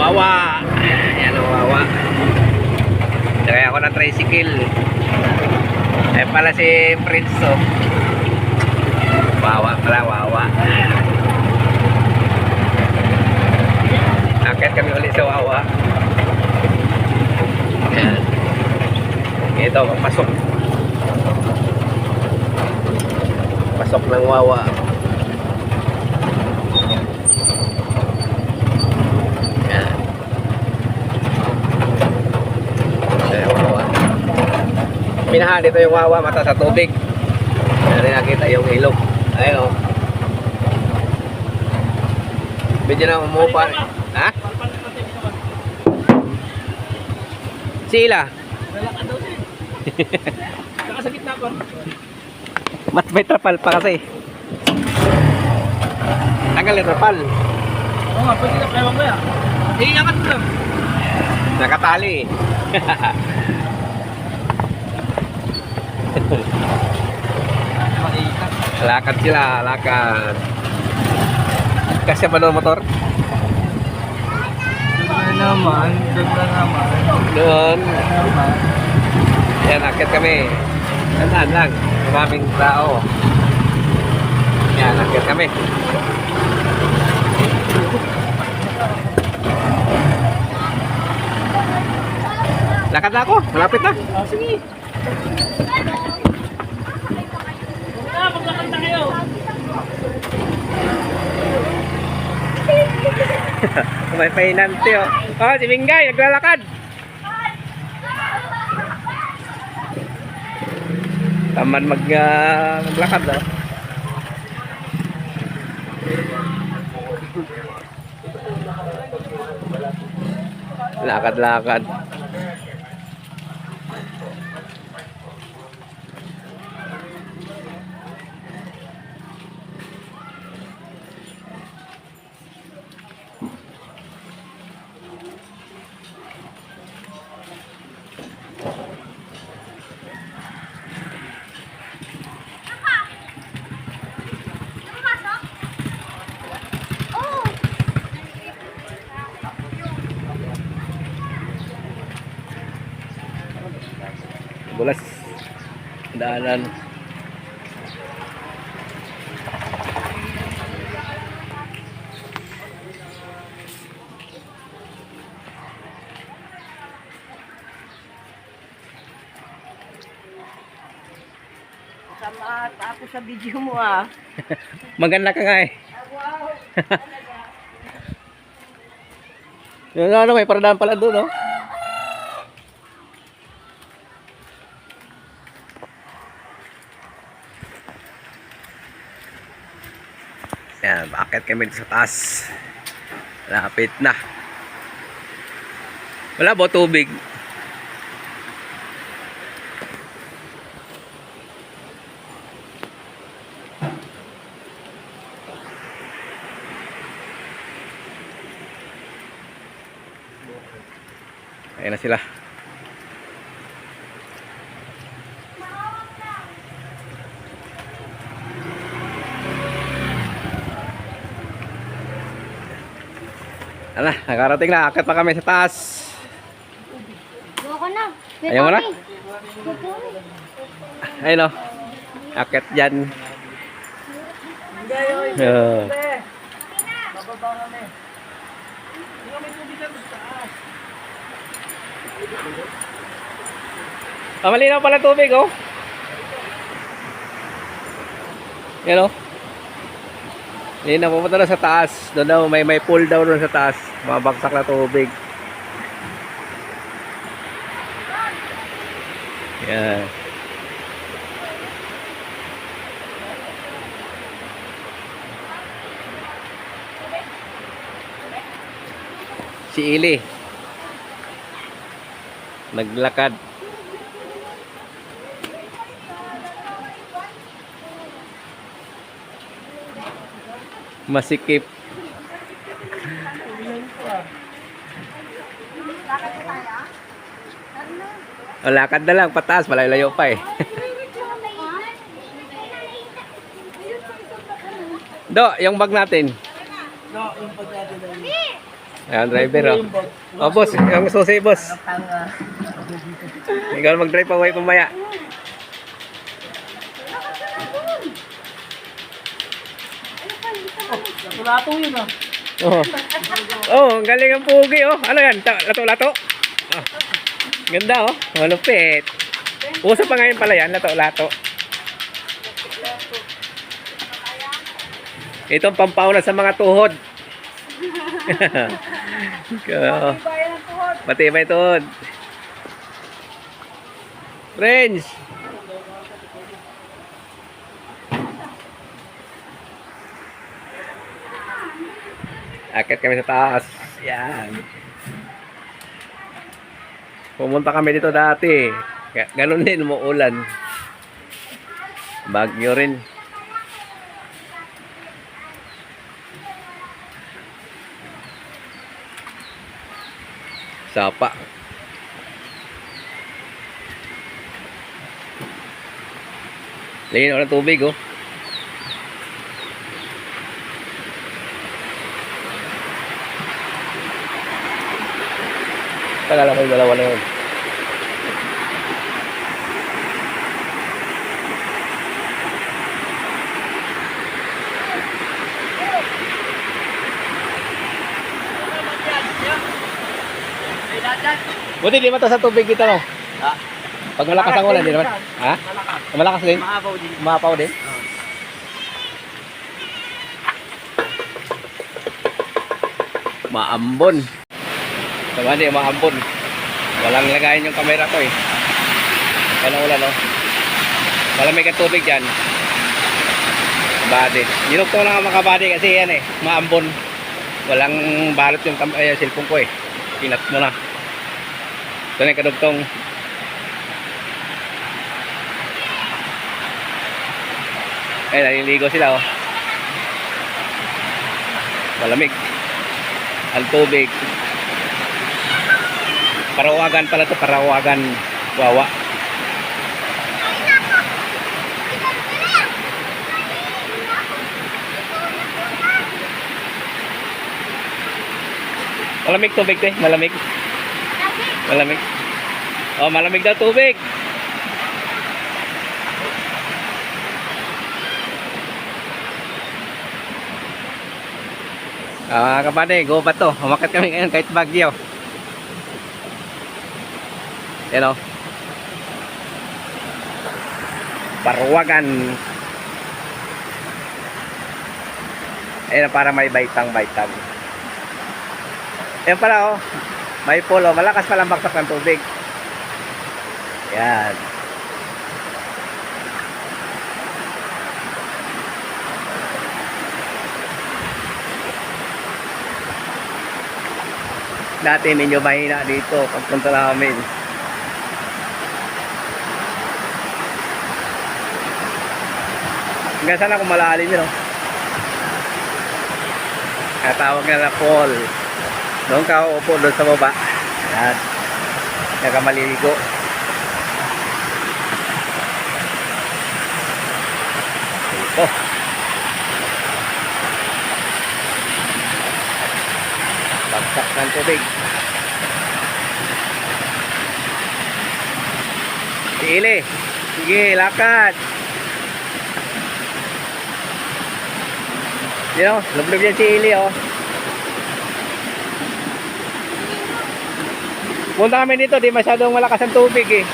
Wawa. Ayan o, wawa. Kaya ako ng tricycle. Ayan pala si Prince o. Wawa pala, wawa. Akit kami ulit sa wawa. Ayan. Ito, pasok. Pasok ng wawa. Ayan. Ayan, wawa. Minahan dito yung wawa, mata sa tubig. Ayan, nakita yung ilog. Ayun o. Medyo na umupa. Ha? Sila. Nakasakit na ako. Mas may trapal pa kasi. Tanggal yung trapal. Oo nga, pwede na kaya mamaya. Iingat mo lang. Nakatali. Lakad sila, lakad. Kasi ba doon motor? Doon naman. Doon. Yan, akit kami. Tandaan lang. Maraming tao. Yan, akit kami. Lakad na ako. Malapit na. Sige. Maglakad na kayo. May pahinante oh. Oh, si Mingay, naglalakad. Taman maglakad oh. Lakad-lakad. Bulas daanan. Sama ako sa video mo ah. Maganda ka nga eh. Wow. Yung ano, may paradaan pala doon oh. Yan, bakit kami sa taas? Lapit na. Wala ba tubig? Ayan na sila. Ala, nakarating na. Akit pa kami sa taas. Buka ko na. Ayaw mo na? Ayun o. Akit dyan. Bababa kami. Hindi kami tubig na taas. Malinaw pala tubig oh. Yan oh. Linaw, pupunta na sa taas. Doon daw, may pool daw doon sa taas. Mabagsak na tubig. Yan. Si Ili naglakad. Masikip. O, lakad na lang pataas, malayo pa eh. Do, yung bag natin. No, yung pagkado na yun. Ayan, driver, oh. Oh, boss, yung susi, boss. Ikaw mag-drive pa, pamaya. Lato yun ah. Oh. Oh, ang galing ang pugi, oh. Ano yan? Lato-lato? Oh. Ganda, oh. Malupit. Uso pa ngayon pala yan, lato-lato. Itong pampauna sa mga tuhod. Matibay tuhod. Friends. Akit kami sa taas. Yan. Pumunta kami dito dati. Ganun din, umuulan. Bagyo rin. Sapa. Lino ng tubig, oh. Tagal ako yung dalawa na yun. Buti di mata sa tubig kita, no? Ha? Pag malakas ang ulan, di naman. Ha? Malakas din? Maapaw din. Mapaw din? Maambon. Tama di, maambon. Walang lagayin yung camera ko, eh. Walang ulan, no? Malamig ang tubig dyan. Body. Dinukto lang ang mga body kasi yan, eh. Maambon. Walang balot yung cellphone ko, eh. Pinat mo na. Ito na yung kadugtong. Eh, naliligo sila, oh. Malamig. Ang tubig. Parawagan pala to, parawagan. Wawa. Malamig tubig, te. Malamig. Malamig. Oh, malamig daw tubig. Kapatid, go ba to? Umakyat kami ngayon kahit bagyo. Yan, oh. Parwagan. Ayan, para may baitang-baitang. Ayan pala, oh. May polo. Malakas palang baksak ng tubig. Yan. Dati medyo mahina dito pagpunta namin. Hanggang sana kung malalim yun, oh. Katawag na fall. Doon ka upo doon sa baba. Yan. Nakamaliligo. Oh. Bagsak ng tubig. Sige, sige, lakad. Yan, lublog yan si Ili, oh. Punta kami dito, di masyadong malakas ang tubig, eh.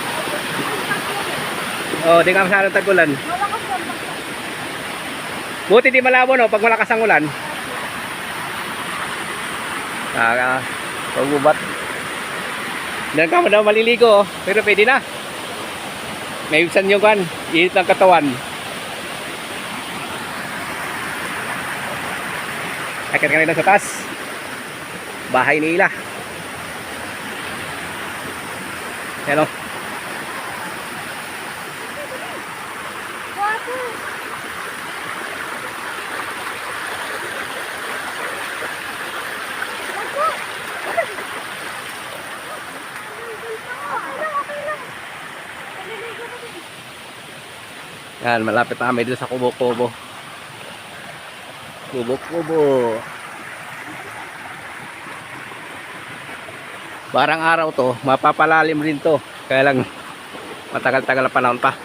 Oh, di ka masyadong tagulan. Buti di malabo, no, pag malakas ang ulan. Pagbubat. Diyan ka mo daw maliligo, oh. Pero pwede na. May ibsan nyo kan, init ng katawan. Akit kami na sa taas. Bahay nila. Hello. Yan, malapit na kami dito sa kubo-kubo. Kubo-kubo. Barang araw to, mapapalalim rin to. Kaya lang matagal-tagal na panahon pa.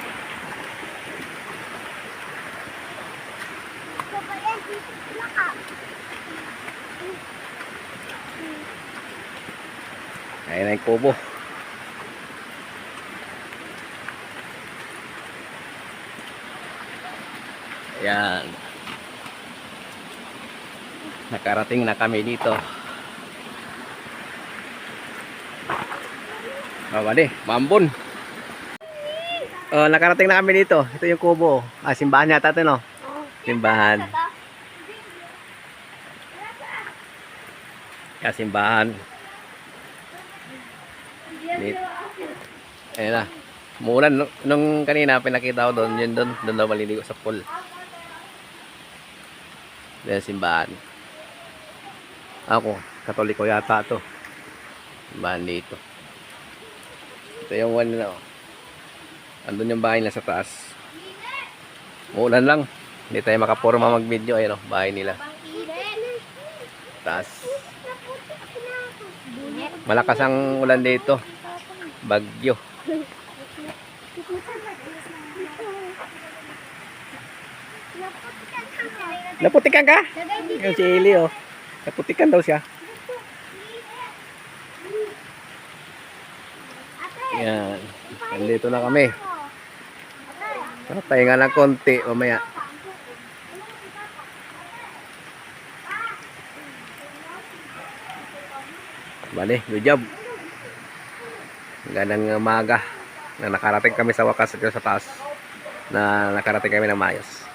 Ayan na yung kubo. Ayan. Nakarating na kami dito. Mali, mambon. Oh, nakarating na kami dito. Ito yung kubo. Simbahan yata ito, no? Simbahan. Simbahan. Dito. Ayan na. Mulan. Nung kanina, pinakita ko doon. Yun doon. Doon daw maliligo sa pool. Ayan, simbahan. Ako, Katoliko yata ito. Simbahan dito. Ito yung one na, oh. Andun yung bahay nila sa taas. Umulan lang. Hindi tayo makaporma mag-video. Ayun, oh, bahay nila. Taas. Malakas ang ulan dito. Bagyo. Naputikan ka? Yung si Eli, oh. Naputikan daw siya. Yan. Nandito na kami. Pahinga ng konti mamaya. Bale, good job. Magandang umaga na nakarating kami sa wakas sa taas. Na nakarating kami ng maayos.